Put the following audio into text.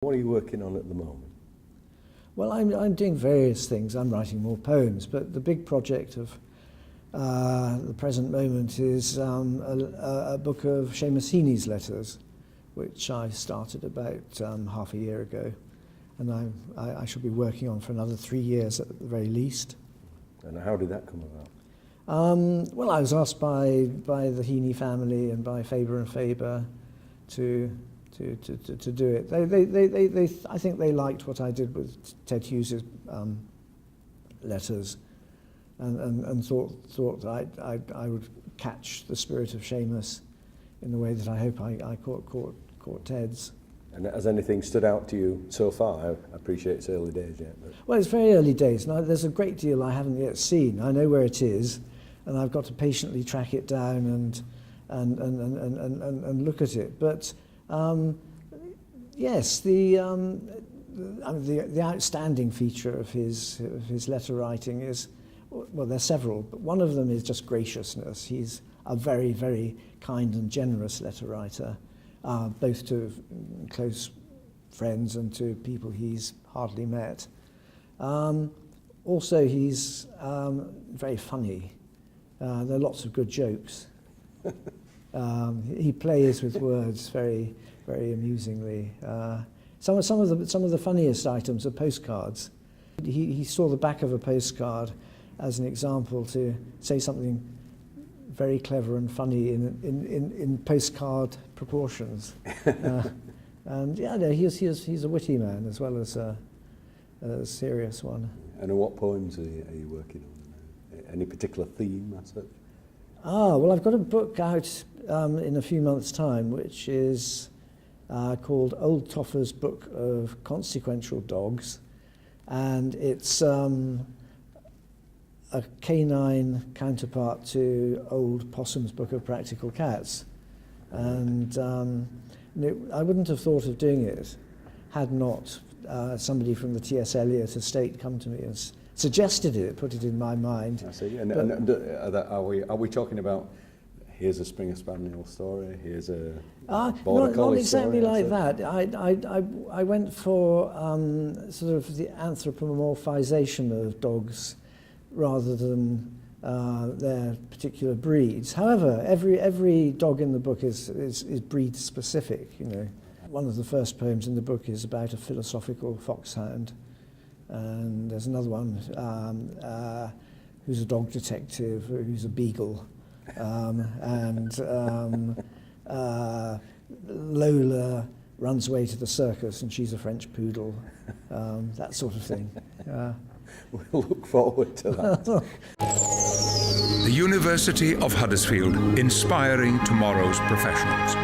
What are you working on at the moment? Well, I'm doing various things. I'm writing more poems, but the big project of the present moment is a book of Seamus Heaney's letters, which I started about half a year ago, and I shall be working on for another 3 years at the very least. And how did that come about? Well, I was asked by the Heaney family and by Faber and Faber to do it. I think they liked what I did with Ted Hughes's letters, and thought that I would catch the spirit of Seamus in the way that I hope I caught Ted's. And has anything stood out to you so far? I appreciate it's early days yet. But... Well, it's very early days. Now, there's a great deal I haven't yet seen. I know where it is, and I've got to patiently track it down and look at it. But yes, the outstanding feature of his letter writing is, well, there's several, but one of them is just graciousness. He's a very, very kind and generous letter writer, both to close friends and to people he's hardly met. Also, he's very funny. There are lots of good jokes. He plays with words very, very amusingly. Some of the funniest items are postcards. He saw the back of a postcard as an example to say something very clever and funny in postcard proportions. And yeah, no, he's a witty man as well as a serious one. And what poems are you working on? Any particular theme, as such? Well, I've got a book out in a few months' time, which is called Old Toffer's Book of Consequential Dogs, and it's a canine counterpart to Old Possum's Book of Practical Cats. And I wouldn't have thought of doing it had not somebody from the T.S. Eliot estate come to me and suggested it, put it in my mind. I see. And are we talking about, here's a Springer Spaniel story, here's a Border Collie not exactly story, like that. I went for sort of the anthropomorphization of dogs rather than their particular breeds. However, every dog in the book is breed specific. You know, one of the first poems in the book is about a philosophical foxhound, and there's another one who's a dog detective, who's a beagle, and Lola runs away to the circus and she's a French poodle, that sort of thing. We'll look forward to that. The University of Huddersfield, inspiring tomorrow's professionals.